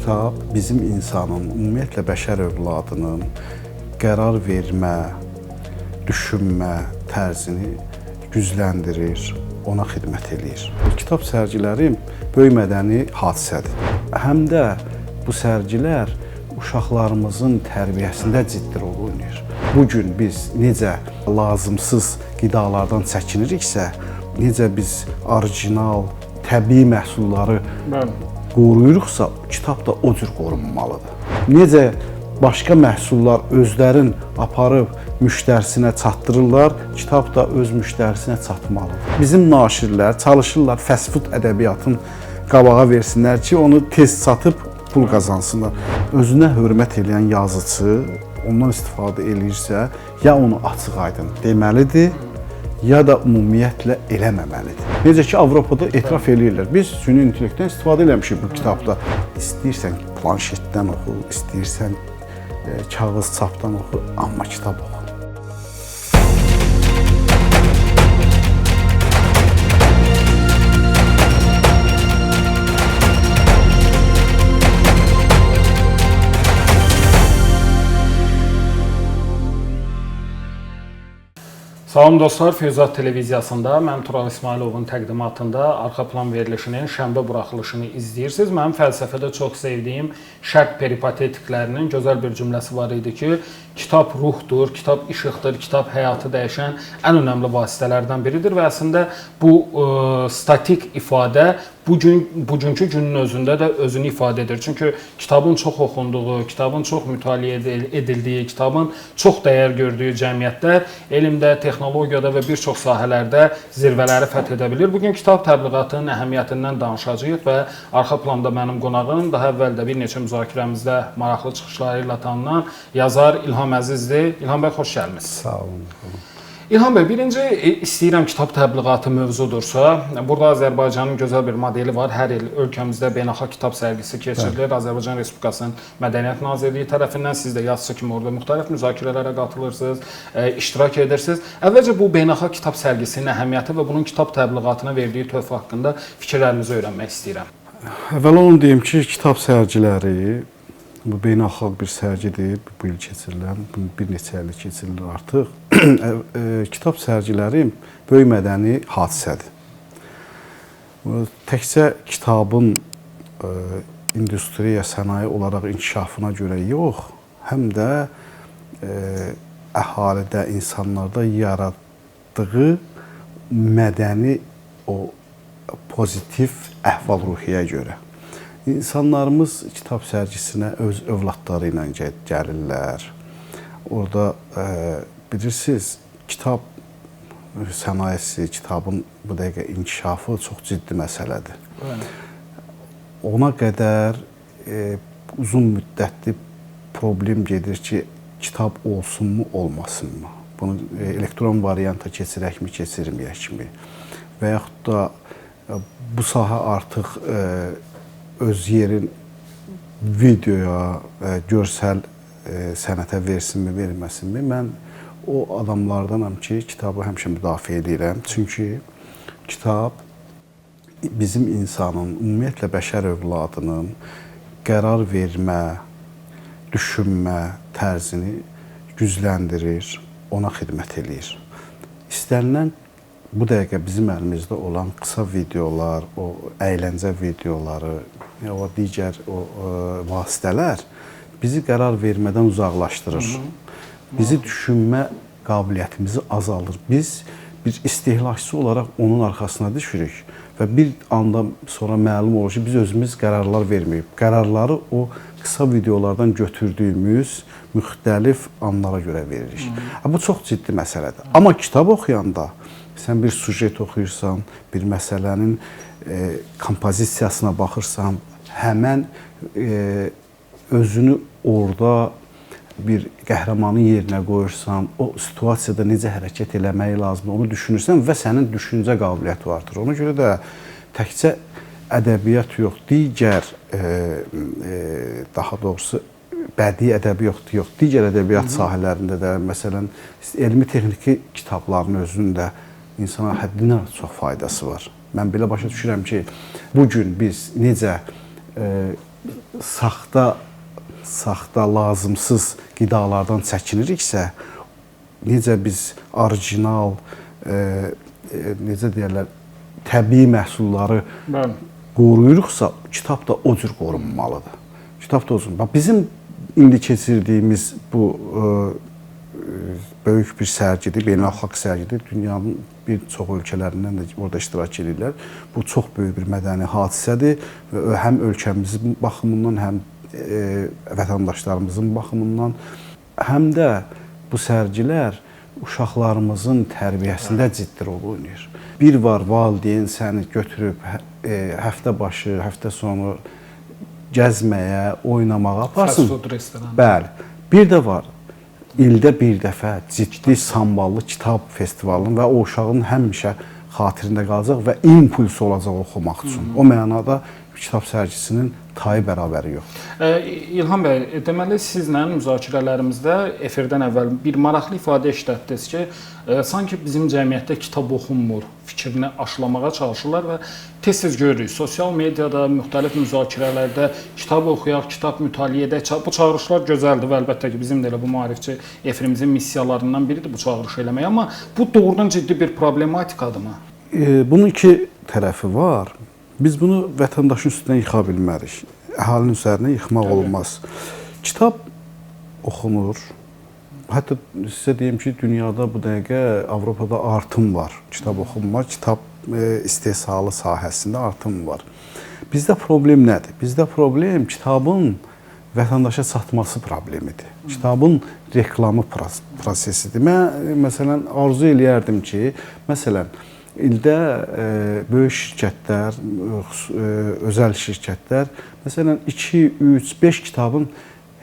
kitab bizim insanın, ümumiyyətlə bəşər övladının qərar vermə, düşünmə tərzini gücləndirir, ona xidmət edir. Kitab sərgiləri böyük mədəni hadisədir. Həm də bu sərgilər uşaqlarımızın tərbiyəsində ciddi rol oynayır. Bugün biz necə lazımsız qidalardan çəkiniriksə, necə biz orijinal, təbii məhsulları qoruyuruqsa, kitab da o cür qorunmalıdır. Necə başqa məhsullar özlərin aparıb müştərisinə çatdırırlar, kitab da öz müştərisinə çatmalıdır. Bizim naşirlər çalışırlar fast food ədəbiyyatın qabağa versinlər ki, onu tez satıb pul qazansınlar. Özünə hörmət edən yazıcı ondan istifadə eləyirsə, ya onu açıq-aydın deməlidir, ya da ümumiyyətlə eləməməlidir. Necə ki, Avropada etiraf eləyirlər. Biz süni intellektdən istifadə eləmişik bu kitabda. İstəyirsən planşetdən oxu, istəyirsən kağız çapdan oxu, amma kitab oxu. Salam dostlar, Füyuzat televiziyasında mən Tural İsmailovun təqdimatında arxa plan verilişinin şənbə buraxılışını izləyirsiniz. Mənim fəlsəfədə çox sevdiyim şərq peripatetiklərinin gözəl bir cümləsi var idi ki, kitab ruhdur, kitab işıqdır, kitab həyatı dəyişən ən önəmli vasitələrdən biridir və əslində bu statik ifadə bugünkü günün özündə də özünü ifadə edir. Çünki kitabın çox oxunduğu, kitabın çox mütaliə edildiyi, kitabın çox dəyər gördüyü cəmiyyətlər elmdə, texnologiyada və bir çox sahələrdə zirvələri fəth edə bilir. Bugün kitab təbliğatının əhəmiyyətindən danışacağıq və arxa planda mənim qonağım daha əvvəl də bir neçə müzakirəmizdə maraqlı çıxışları ilə tanınan yazar İlham Əzizdir. İlham bəy, xoş gəlmisiniz. Sağ olun. İlham bəy, birinci istəyirəm kitab təbliğatı mövzudursa, burada Azərbaycanın gözəl bir modeli var. Hər il ölkəmizdə beynəlxalq kitab sərgisi keçirilir. Azərbaycan Respublikasının Mədəniyyət Nazirliyi tərəfindən siz də yazıçı kimi orada müxtəlif müzakirələrə qatılırsınız, iştirak edirsiniz. Əvvəlcə bu beynəlxalq kitab sərgisinin əhəmiyyəti və bunun kitab təbliğatına verdiyi töhfə haqqında fikirlərinizi öyrənmək istəyirəm. Əvvəla onu deyim ki, kitab sərgiləri bu beynəlxalq bir sərgidir, bu il keçirilən, bir neçə illik keçirilir artıq. Kitab sərgiləri böyük mədəni hadisədir. Təkcə kitabın industriya, sənaye olaraq inkişafına görə yox, həm də əhalidə, insanlarda yaratdığı mədəni o pozitiv əhval-ruhiyyə görə. İnsanlarımız kitab sərgisinə öz övladları ilə gəlirlər. Orada bilirsiniz, kitab sənayesi, kitabın bu dəqiqə inkişafı çox ciddi məsələdir. Ona qədər uzun müddətli problem gedir ki, kitab olsunmu, olmasınmı? Bunu elektron varianta keçirəkmi, keçirməyəkmi? Və yaxud da bu sahə artıq öz yerin videoya, görsəl sənətə versinmi, verməsinmi? Mən o adamlardanam ki, kitabı həmişə müdafiə edirəm. Çünki kitab bizim insanın, ümumiyyətlə bəşər övladının qərar vermə, düşünmə tərzini gücləndirir, ona xidmət edir. İstənilən bu dəqiqə bizim əlimizdə olan qısa videolar, o əyləncə videoları, o digər vasitələr bizi qərar vermədən uzaqlaşdırır. Bizi düşünmə qabiliyyətimizi azaldır. Biz bir istehlakçı olaraq onun arxasına düşürük və bir anda sonra məlum olur ki, biz özümüz qərarlar verməyib. Qərarları o qısa videolardan götürdüyümüz müxtəlif anlara görə veririk. Bu çox ciddi məsələdir. Amma kitab oxuyanda sən bir sujet oxuyursan, bir məsələnin kompozisiyasına baxırsan, həmən özünü orada bir qəhrəmanın yerinə qoyursan, o situasiyada necə hərəkət eləməyi lazımdır, onu düşünürsən və sənin düşüncə qabiliyyəti artır. Ona görə də təkcə ədəbiyyat yox, digər, daha doğrusu bədii ədəbiyyat yox, digər ədəbiyyat sahələrində də, məsələn, elmi-texniki kitabların özündə insana həddindən çox faydası var. Mən belə başa düşürəm ki, bugün biz necə saxta, lazımsız qidalardan çəkiniriksə, necə biz orijinal, necə deyirlər, təbii məhsulları qoruyuruqsa, kitab da o cür qorunmalıdır. Kitab da o cür. Bizim indi keçirdiyimiz bu böyük bir sərgidir, beynəlxalq sərgidir. Dünyanın bir çox ölkələrindən də orada iştirak edirlər. Bu çox böyük bir mədəni hadisədir və həm ölkəmizin baxımından, həm vətəndaşlarımızın baxımından, həm də bu sərgilər uşaqlarımızın tərbiyəsində ciddi rol oynayır. Bir var, valideyn səni götürüb həftə başı, həftə sonu gəzməyə, oynamağa aparsın. Fast food restoranı. Bəli. Bir də var, ildə bir dəfə ciddi samballı kitab festivalının və o uşağın həmişə xatirində qalacaq və impuls olacaq oxumaq üçün. O mənada kitab sərgisinin tayı bərabəri yoxdur. İlham bəy, deməli sizlə müzakirələrimizdə efirdən əvvəl bir maraqlı ifadə işlətdiniz ki, sanki bizim cəmiyyətdə kitab oxunmur fikrini aşılamağa çalışırlar və tez-tez görürük sosial mediada, müxtəlif müzakirələrdə kitab oxuyaq, kitab mütaliə edək. Bu çağırışlar gözəldir və əlbəttə ki, bizim də elə bu maarifçi efirimizin missiyalarından biridir bu çağırış eləmək, amma bu doğrudan ciddi bir problematikadır mı? Bunun iki tərəfi var. Biz bunu vətəndaşın üstündən yıxa bilmərik. Əhalinin üzərinə yıxmaq olmaz. Kitab oxunur. Hətta sizə deyim ki, dünyada bu dəqiqə Avropada artım var. Kitab oxunma, kitab istehsalı sahəsində artım var. Bizdə problem nədir? Bizdə problem kitabın vətəndaşa çatması problemidir. Kitabın reklamı prosesidir. Mən məsələn arzu eləyərdim ki, məsələn ildə böyük şirkətlər, özəl şirkətlər məsələn 2, 3, 5 kitabın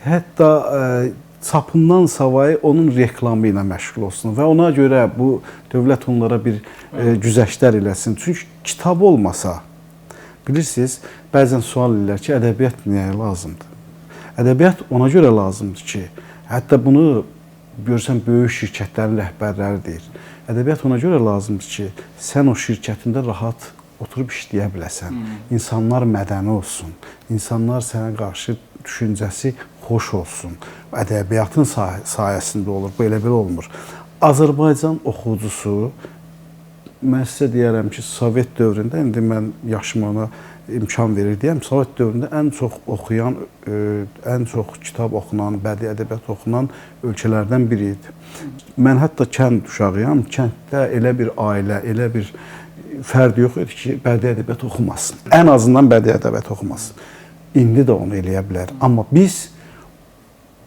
hətta çapından savayı onun reklamı ilə məşğul olsun və ona görə bu dövlət onlara bir güzəştlər eləsin. Çünki kitab olmasa, bilirsiniz, bəzən sual edirlər ki, ədəbiyyat nəyə lazımdır? Ədəbiyyat ona görə lazımdır ki, hətta bunu görsən böyük şirkətlərin rəhbərləri deyir. Ədəbiyyat ona görə lazımdır ki, sən o şirkətində rahat oturub işləyə biləsən. İnsanlar mədəni olsun. İnsanlar sənə qarşı düşüncəsi xoş olsun. Ədəbiyyatın sayəsində olur. Bu elə-belə olmur. Azərbaycan oxucusu, mən sizə deyərəm ki, Sovet dövründə, indi mən yaşım ona imkan verir deyəm, Sovet dövründə ən çox oxuyan, ən çox kitab oxunan, bədii ədəbiyyat oxunan ölkələrdən biri idi. Mən hətta kənd uşağıyam, kənddə elə bir ailə, elə bir fərd yox idi ki, bədii ədəbiyyat oxumasın. Ən azından bədii ədəbiyyat oxumasın. İndi də onu eləyə bilər. Amma biz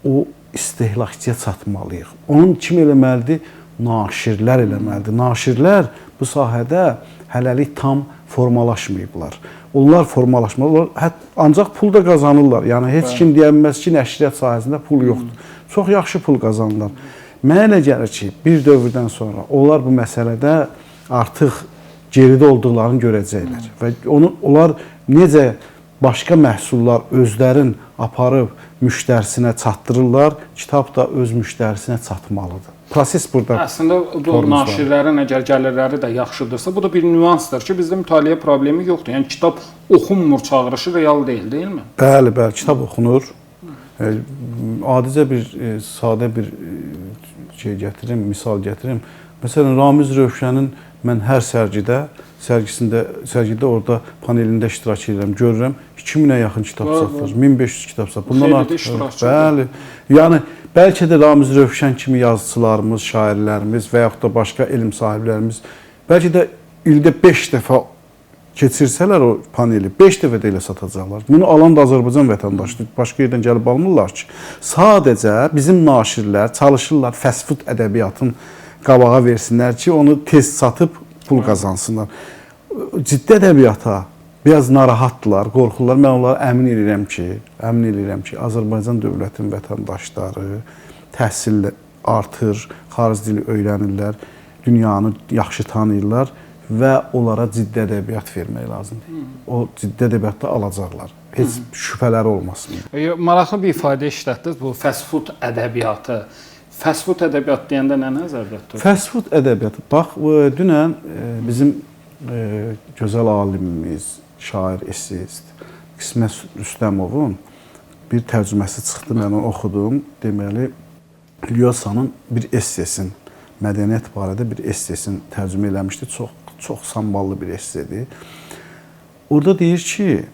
o istehlakçıya çatmalıyıq. Onun kim eləməlidir? Naşirlər eləməlidir. Naşirlər bu sahədə hələlik tam formalaşmayıblar. Onlar formalaşmalılar, ancaq pul da qazanırlar. Yəni, heç kim deyəməz ki, nəşriyyat sahəsində pul yoxdur. Çox yaxşı pul qazanırlar. Mənə elə gəlir ki, bir dövrdən sonra onlar bu məsələdə artıq geridə olduqlarını görəcəklər. Və onlar necə başqa məhsullar özlərin aparıb müştərisinə çatdırırlar, kitab da öz müştərisinə çatmalıdır. Proses burada. Əslində bu naşirlərin əgər gəlirləri də yaxşıdırsa, bu da bir nüansdır ki, bizdə mütaliə problemi yoxdur. Yəni kitab oxunmur çağırışı real deyil, deyilmi? Bəli, bəli, kitab oxunur. Adicə bir sadə bir şey gətirim, misal gətirim. Məsələn, Ramiz Rövşənin mən hər sərgidə orada panelində iştirak edirəm, görürəm 2000-ə yaxın kitab satılır, 1500 kitab satılır. Bundan artıq bəli. Yəni bəlkə də Ramiz Rövşən kimi yazıçılarımız, şairlərimiz və yaxud da başqa elm sahiblərimiz bəlkə də ildə 5 dəfə keçirsələr o paneli, 5 dəfə də elə satacaqlar. Bunu alan da Azərbaycan vətəndaşıdır. Başqa yerdən gəlib almırlar ki. Sadəcə bizim naşirlər çalışırlar fast food ədəbiyyatın qabağa versinlər ki, onu tez satıb pul qazansınlar. Ciddi ədəbiyyata biraz narahatdılar, qorxurlar. Mən onlara əmin edirəm ki, Azərbaycan dövlətinin vətəndaşları təhsil artır, xarici dili öyrənirlər, dünyanı yaxşı tanıyırlar və onlara ciddi ədəbiyyat vermək lazımdır. O ciddi ədəbiyyatda alacaqlar. Heç şübhələri olmasın. Maraqlı bir ifadə işlətdiniz, bu fast food ədəbiyyatı. Fast food ədəbiyyatı deyəndə nə nəzərdə tutulur? Fast food ədəbiyyatı. Bax, dünən bizim gözəl alimimiz, şair, esseyist İsmət Rüstəmovun bir tərcüməsi çıxdı, mən onu oxudum. Deməli, Lyosanın bir essesin, mədəniyyət barədə bir essesin tərcümə eləmişdi. Çox samballı bir essedir. Orada deyir ki,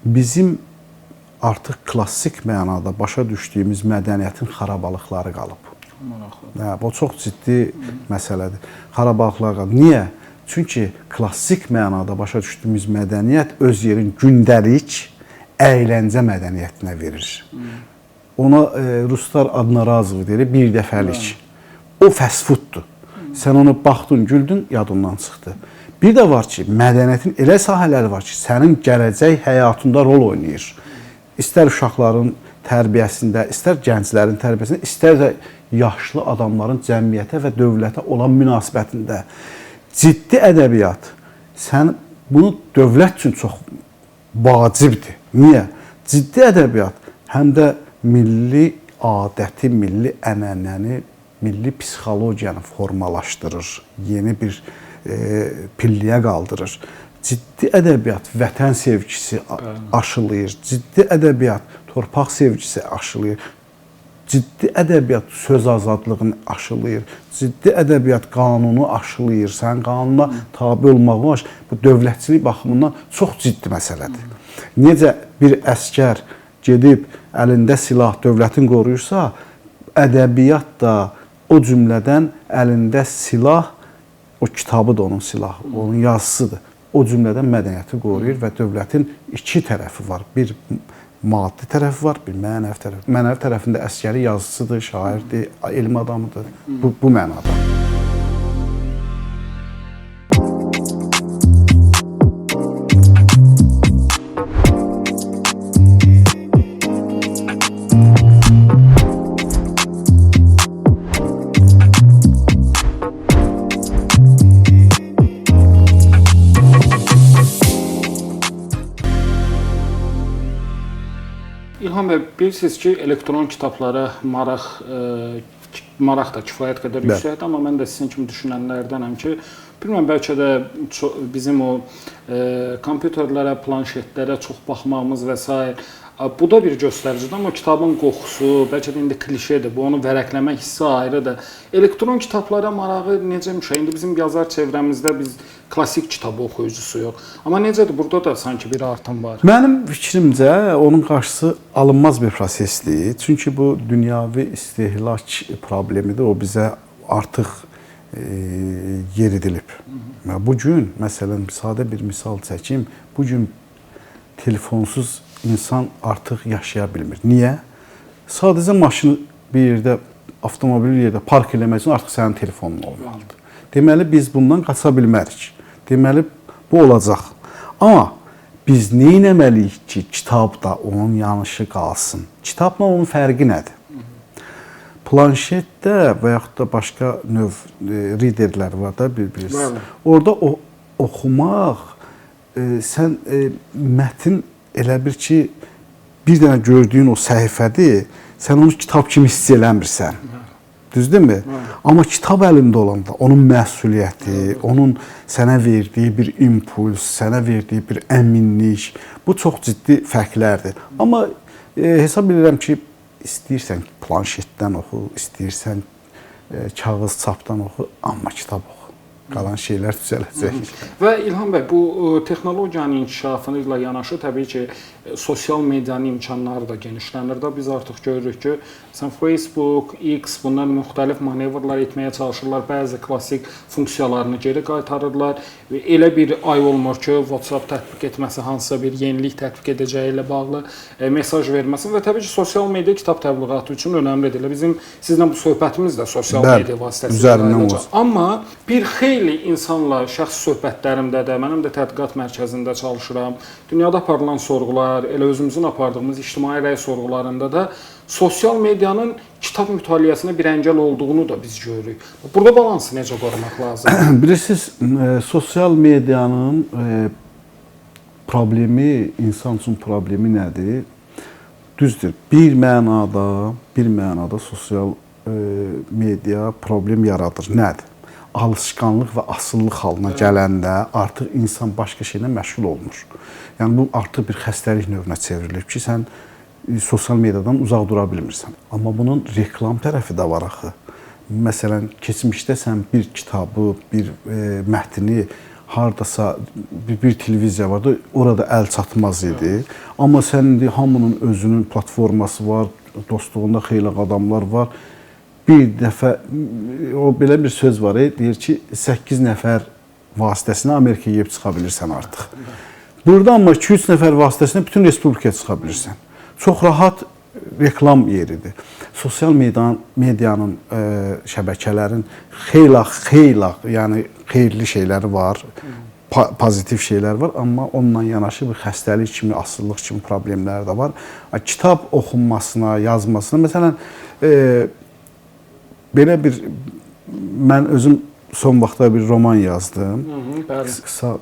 bizim artıq klassik mənada başa düşdüyümüz mədəniyyətin xarabalıqları qalıb. Bu çox ciddi məsələdir. Xarabalıqlar qalıb. Niyə? Çünki klassik mənada başa düşdüyümüz mədəniyyət öz yerin gündəlik əyləncə mədəniyyətinə verir. Ona ruslar adına razı deyir, bir dəfəlik. O fast fooddur. Sən onu baxdın, güldün, yadından çıxdı. Bir də var ki, mədəniyyətin elə sahələri var ki, sənin gələcək həyatında rol oynayır. İstər uşaqların tərbiyəsində, istər gənclərin tərbiyəsində, istər də yaşlı adamların cəmiyyətə və dövlətə olan münasibətində. Ciddi ədəbiyyat, sən bunu dövlət üçün çox vacibdir. Niyə? Ciddi ədəbiyyat həm də milli adəti, milli ənənəni, milli psixologiyanı formalaşdırır, yeni bir pilliyə qaldırır. Ciddi ədəbiyyat vətən sevgisi aşılayır, ciddi ədəbiyyat torpaq sevgisi aşılayır, ciddi ədəbiyyat söz azadlığını aşılayır, ciddi ədəbiyyat qanunu aşılayır. Sən qanuna tabe olmaq var, bu dövlətçilik baxımından çox ciddi məsələdir. Necə bir əsgər gedib əlində silah dövlətin qoruyursa, ədəbiyyat da o cümlədən əlində silah, o kitabı da onun silahı, onun yazısıdır. O cümlədən mədəniyyəti qoruyur və dövlətin iki tərəfi var. Bir maddi tərəfi var, bir mənəvi tərəfi. Mənəvi tərəfində əsgəri yazıcıdır, şairdir, elm adamıdır. Bu mənada. İlham bəy, bilirsiniz ki, elektron kitablara maraq da kifayət qədər yüksəkdir, amma mən də sizin kimi düşünənlərdənəm ki, bilmirəm, bəlkə də bizim o kompüterlərə, planşetlərə çox baxmağımız və s. Bu da bir göstəricidir, amma kitabın qoxusu, bəlkə də indi klişedir, bu onu vərəqləmək hissi ayrıdır. Elektron kitablara marağı necəmiş? İndi bizim yazar çevrəmizdə biz klassik kitab oxuyucusu yox. Amma necədir? Burada da sanki bir artım var. Mənim fikrimcə onun qarşısı alınmaz bir prosesdir. Çünki bu dünyavi istehlak problemidir. O bizə artıq yeridilib. Bu gün, məsələn, sadə bir misal çəkim, bu gün telefonsuz insan artıq yaşaya bilmir. Niyə? Sadəcə maşını bir yerdə, avtomobil bir yerdə park eləmək üçün artıq sənin telefonun olmalıdır. Deməli, biz bundan qaça bilmərik. Deməli, bu olacaq. Amma biz nə etməliyik ki, kitabda onun yanlışı qalsın? Kitabla onun fərqi nədir? Planşetdə və yaxud da başqa növ readerlər var da, bilirsiniz. Orada oxumaq, sən mətn elə bir ki, bir dənə gördüyün o səhifədir, sən onu kitab kimi hiss eləmirsən. Düzdürmü? Amma kitab əlində olanda onun məsuliyyəti, onun sənə verdiyi bir impuls, sənə verdiyi bir əminlik, bu çox ciddi fərqlərdir. Amma hesab edirəm ki, istəyirsən planşetdən oxu, istəyirsən kağız çapdan oxu, amma kitab oxu. Qalan şeylər düzələcək. Və İlham bəy, bu texnologiyanın inkişafı ilə yanaşı təbii ki, sosial medianın imkanları da genişlənir də. Biz artıq görürük ki, Facebook, X bunlar müxtəlif manevrlar etməyə çalışırlar. Bəzi klassik funksiyalarını geri qaytarırlar. Elə bir ay olmur ki, WhatsApp tətbiq etməsi, hansısa bir yenilik tətbiq edəcəyi ilə bağlı mesaj verməsin və təbii ki, sosial media kitab təbliğatı üçün önəmlidir. Bizim sizlə bu söhbətimiz də sosial media vasitəsilə olacaq. Amma bir xeyli insanla şəxsi söhbətlərimdə də, mənim də tədqiqat mərkəzində çalışıram. Dünyada aparılan sorğular, elə özümüzün apardığımız ictimai rəy sorğularında da sosial medianın kitab mütaliəsinə bir əngəl olduğunu da biz görürük. Burada balansı necə qorumaq lazımdır? Bilirsiniz, sosial medianın problemi, insan üçün problemi nədir? Düzdür, bir mənada sosial media problem yaradır. Nədir? Alışqanlıq və asıllıq halına gələndə artıq insan başqa şeylə məşğul olmur. Yəni bu artıq bir xəstəlik növünə çevrilir ki, sən sosial mediadan uzaq dura bilmirsən. Amma bunun reklam tərəfi də var axı. Məsələn, keçmişdə sən bir kitabı, bir mətni hardasa bir televiziya vardı, orada əl çatmaz idi. Amma sən indi hamının özünün platforması var, dostluğunda xeyli adamlar var. Bir dəfə o belə bir söz var, deyir ki, 8 nəfər vasitəsilə Amerikaya yeyib çıxa bilirsən artıq. Burada amma 2-3 nəfər vasitəsilə bütün respublikaya çıxa bilirsən. Çox rahat reklam yeridir. Sosial medianın, şəbəkələrin xeyli, yəni xeyirli şeyləri var, pozitiv şeylər var, amma onunla yanaşı bir xəstəlik kimi, asıllıq kimi problemlər də var. Kitab oxunmasına, yazmasına, məsələn, belə bir, mən özüm son vaxtda bir roman yazdım. Qısa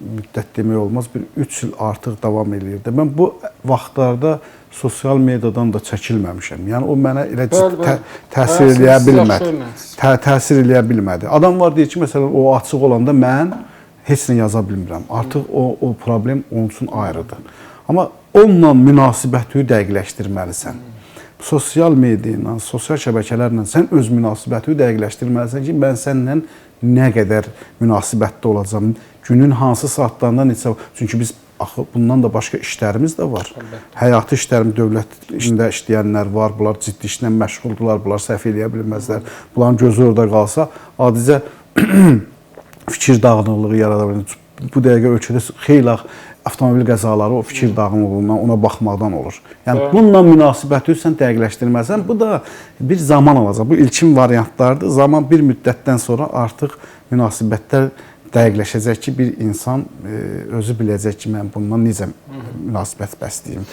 müddət demək olmaz, bir 3 il artıq davam edirdi. Mən bu vaxtlarda sosial mediadan da çəkilməmişəm. Yəni o mənə elə təsir eləyə bilmədi. Təsir eləyə bilmədi. Adam var deyir ki, məsələn, o açıq olanda mən heç nə yaza bilmirəm. Artıq o problem onun üçün ayrıdır. Amma onunla münasibəti dəqiqləşdirməlisən. Sosial media ilə, sosial şəbəkələrlə sən öz münasibəti dəqiqləşdirməlisən ki, mən səninlə nə qədər münasibətdə olacağam, günün hansı saatlarında neçə, çünki biz axı bundan da başqa işlərimiz də var. Həyati işlərimiz, dövlət işində işləyənlər var, bunlar ciddi işlə məşğuldurlar, bunlar səhv eləyə bilməzlər. Bunların gözü orada qalsa, adicə fikir dağınıqlığı yarada bilər. Bu dəqiqə ölkədə xeyli avtomobil qəzaları o fikir dağınıqlığından, ona baxmaqdan olur. Yəni bununla münasibəti sən dəqiqləşdirməsən, bu da bir zaman alacaq. Bu ilkin variantlardır. Zaman bir müddətdən sonra artıq münasibətlər dəqiqləşəcək ki, bir insan özü biləcək ki, mən bundan necə münasibət bəsləyim.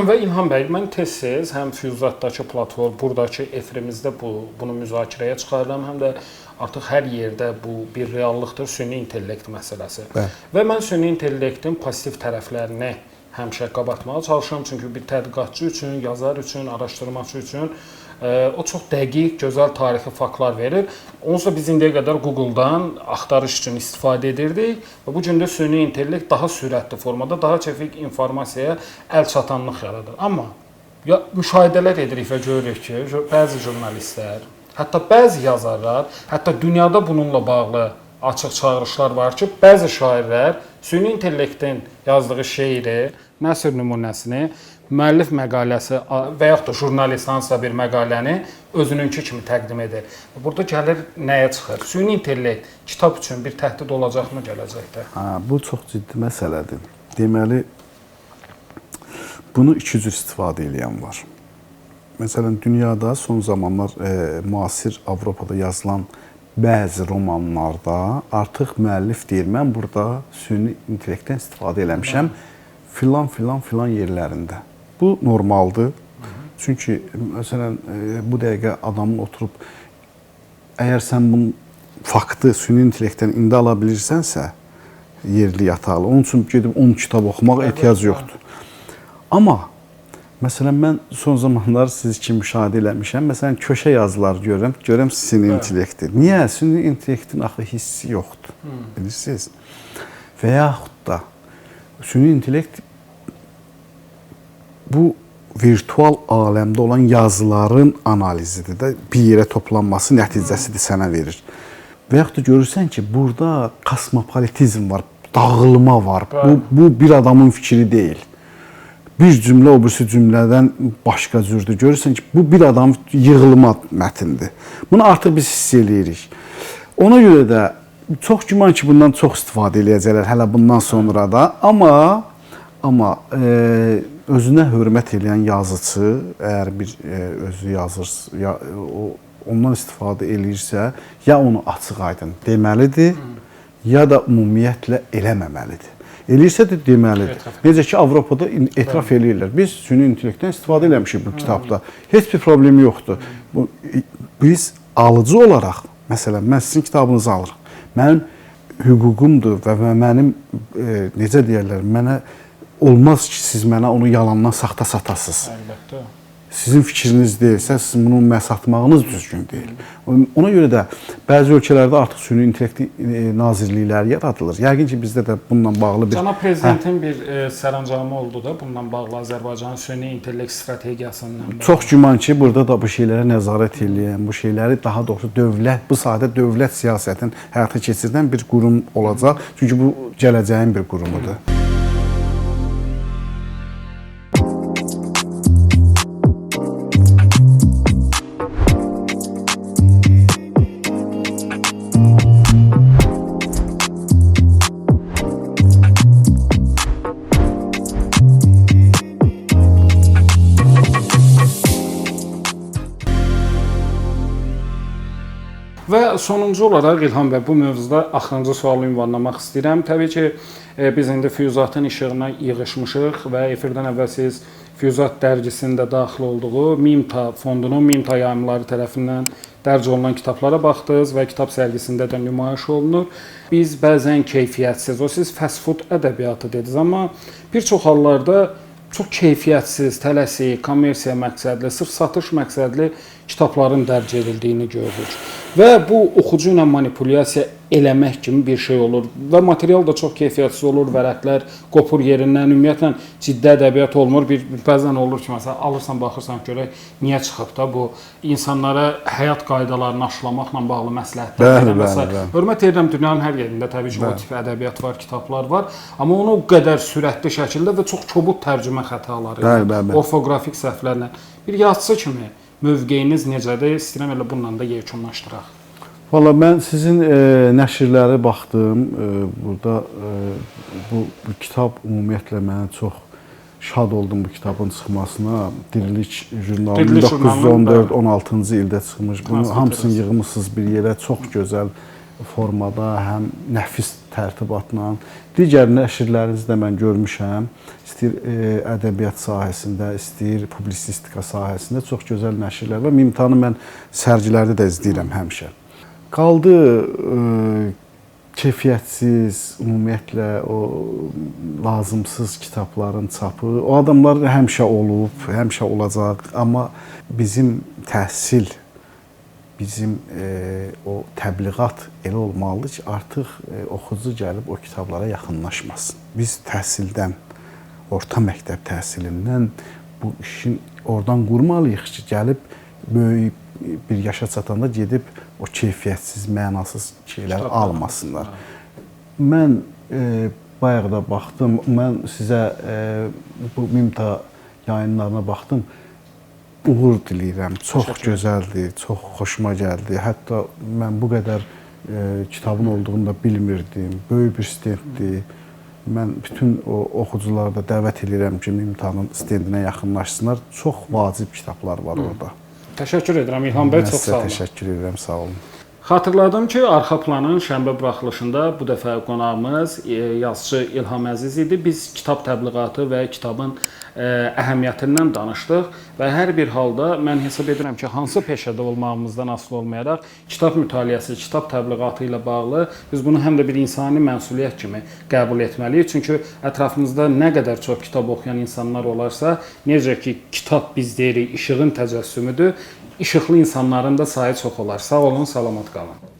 Və İlham bəy, mən tez-tez həm Füyuzatdakı platform, buradakı efirimizdə bunu müzakirəyə çıxarıram, həm də artıq hər yerdə bu bir reallıqdır, süni intellekt məsələsi. Və mən süni intellektin pozitiv tərəflərini həmişə qabartmağa çalışıram, çünki bir tədqiqatçı üçün, yazar üçün, araşdırmaçı üçün o çox dəqiq, gözəl tarixi faktlar verir. Onsuz da biz indiyə qədər Google-dan axtarış üçün istifadə edirdik və bu gün də süni intellekt daha sürətli formada, daha çəfik informasiyaya əl çatanlıq yaradır. Amma müşahidələr edirik və görürük ki, bəzi jurnalistlər, hətta bəzi yazarlar, hətta dünyada bununla bağlı açıq çağırışlar var ki, bəzi şairlər süni intellektin yazdığı şeiri, nəsr nümunəsini, müəllif məqaləsi və yaxud da jurnalist hansısa bir məqaləni özününki kimi təqdim edir. Burada gəlir nəyə çıxır? Süni intellekt kitab üçün bir təhdid olacaqmı gələcəkdə? Bu çox ciddi məsələdir. Deməli, bunu iki cür istifadə edən var. Məsələn, dünyada son zamanlar müasir Avropada yazılan bəzi romanlarda artıq müəllif deyir, mən burada süni intellektdən istifadə eləmişəm filan yerlərində. Bu normaldır. Çünki məsələn bu dəqiqə adamın oturub əgər sən bu faktı süni intellektdən indi ala bilirsənsə, yerli yataqlı, onun üçün gedib 10 kitab oxumağa ehtiyac yoxdur. Amma məsələn mən son zamanlar siz kimi müşahidə eləmişəm. Məsələn köşə yazılar görürəm süni intellekti. Niyə? Süni intellektin axı hissi yoxdur. Bilirsiniz? Və yaxud da süni intellekt bu virtual aləmdə olan yazıların analizidir də, bir yerə toplanması nəticəsidir sənə verir. Və yaxud da görürsən ki, burada kosmopolitizm var, dağılma var. Bu bir adamın fikri deyil. Bir cümlə o birisi cümlədən başqa cürdür. Görürsən ki, bu bir adam yığılma mətindir. Bunu artıq biz hiss eləyirik. Ona görə də çox güman ki, bundan çox istifadə eləyəcəklər hələ bundan sonra da. Amma özünə hörmət edən yazıcı, əgər bir özü yazırsa, ondan istifadə eləyirsə, ya onu açıq-aydın deməlidir, ya da ümumiyyətlə eləməməlidir. Eləyirsə də deməlidir. Necə ki, Avropada etiraf eləyirlər. Biz süni intellektdən istifadə eləmişik bu kitabda. Heç bir problemi yoxdur. Biz alıcı olaraq, məsələn, mən sizin kitabınızı alırım. Mənim hüququmdur və mənim, necə deyərlər, mənə olmaz ki, siz mənə onu yalandan saxta satasınız. Əlbəttə. sizin fikriniz deyilsə, sizin bunu məsləhətmağınız düzgün deyil. Ona görə də bəzi ölkələrdə artıq süni intellekt nazirlikləri yaradılır. Yəqin ki, bizdə də bununla bağlı bir... Cənab Prezidentin bir sərəncamı oldu da bununla bağlı Azərbaycanın süni intellekt strategiyasından. Çox güman ki, burada da bu şeylərə nəzarət edən, bu şeyləri daha doğrusu dövlət, bu sahədə dövlət siyasətini həyata keçirdən bir qurum olacaq. Çünki bu gələcəyin bir qurumudur. Və sonuncu olaraq İlham bəy, bu mövzuda axırıncı sualı ünvanlamaq istəyirəm. Təbii ki, biz indi Füyuzatın işığına yığışmışıq və efirdən əvvəl siz Füyuzat dərgisində daxil olduğu Mimta fondunun Mimta yayımları tərəfindən dərc olunan kitablara baxdınız və kitab sərgisində də nümayiş olunur. Biz bəzən keyfiyyətsiz, o siz fast food ədəbiyyatı dediniz, amma bir çox hallarda çox keyfiyyətsiz, tələsik, kommersiya məqsədli, sırf satış məqsədli kitabların dərc edildiyini görürük. Və bu oxucu ilə manipulyasiya eləmək kimi bir şey olur və material da çox keyfiyyətsiz olur, vərəqlər qopur yerindən, ümumiyyətlə ciddi ədəbiyyat olmur. Bəzən olur ki, məsələn, alırsan, baxırsan görək niyə çıxıb da bu insanlara həyat qaydalarını aşılamaqla bağlı məsləhətlər verilməsə. Hörmət edirəm, dünyanın hər yerində təbii ki, o tip ədəbiyyat var, kitablar var, amma onu o qədər sürətli şəkildə və çox kobud tərcümə xətaları, orfoqrafik səhvlərlə bir yazıçı kimi mövqeyiniz necədir? İstəyirəm elə bununla da yekunlaşdıraq. Valla mən sizin nəşrləri baxdım. Burada bu kitab ümumiyyətlə mənə çox şad oldum bu kitabın çıxmasına. Diriliş jurnalı 1914-16-cı ildə çıxmış. Bunu hamısını yığmışsınız bir yerə, çox gözəl formada, həm nəfis tərtibatla. Digər nəşrlərinizi də mən görmüşəm. İstəyir ədəbiyyat sahəsində, istəyir publisistika sahəsində çox gözəl nəşrlər var. Mimtanı mən sərgilərdə də izləyirəm həmişə. Qaldı keyfiyyətsiz, ümumiyyətlə o lazımsız kitabların çapı. O adamlar həmişə olub, həmişə olacaq. Amma bizim təhsil, bizim o təbliğat elə olmalıdır ki, artıq oxucu gəlib o kitablara yaxınlaşmasın. Biz təhsildən, orta məktəb təhsilindən bu işin oradan qurmalıyıq ki, gəlib böyük bir yaşa çatanda gedib o keyfiyyətsiz, mənasız şeylər almasınlar. Mən bayaq da baxdım, mən sizə bu Mimta yayınlarına baxdım. Uğur diləyirəm. Çox gözəldir, çox xoşuma gəldi. Hətta mən bu qədər kitabın olduğunu da bilmirdim. Böyük bir stenddir. Mən bütün o oxucuları da dəvət edirəm ki, Mimtanın stendinə yaxınlaşsınlar. Çox vacib kitablar var orada. Təşəkkür edirəm İlham bəy, çox sağ olun. Təşəkkür edirəm, sağ olun. Xatırladım ki, Arxa Planın şənbə buraxılışında bu dəfə qonağımız yazıçı İlham Əziz idi. Biz kitab təbliğatı və kitabın əhəmiyyətindən danışdıq və hər bir halda mən hesab edirəm ki, hansı peşədə olmağımızdan asılı olmayaraq kitab mütaliəsi, kitab təbliğatı ilə bağlı biz bunu həm də bir insani məsuliyyət kimi qəbul etməliyik. Çünki ətrafımızda nə qədər çox kitab oxuyan insanlar olarsa, necə ki, kitab biz deyirik, işığın təcəssümüdür, işıqlı insanların da sayı çox olar. Sağ olun, salamat qalın.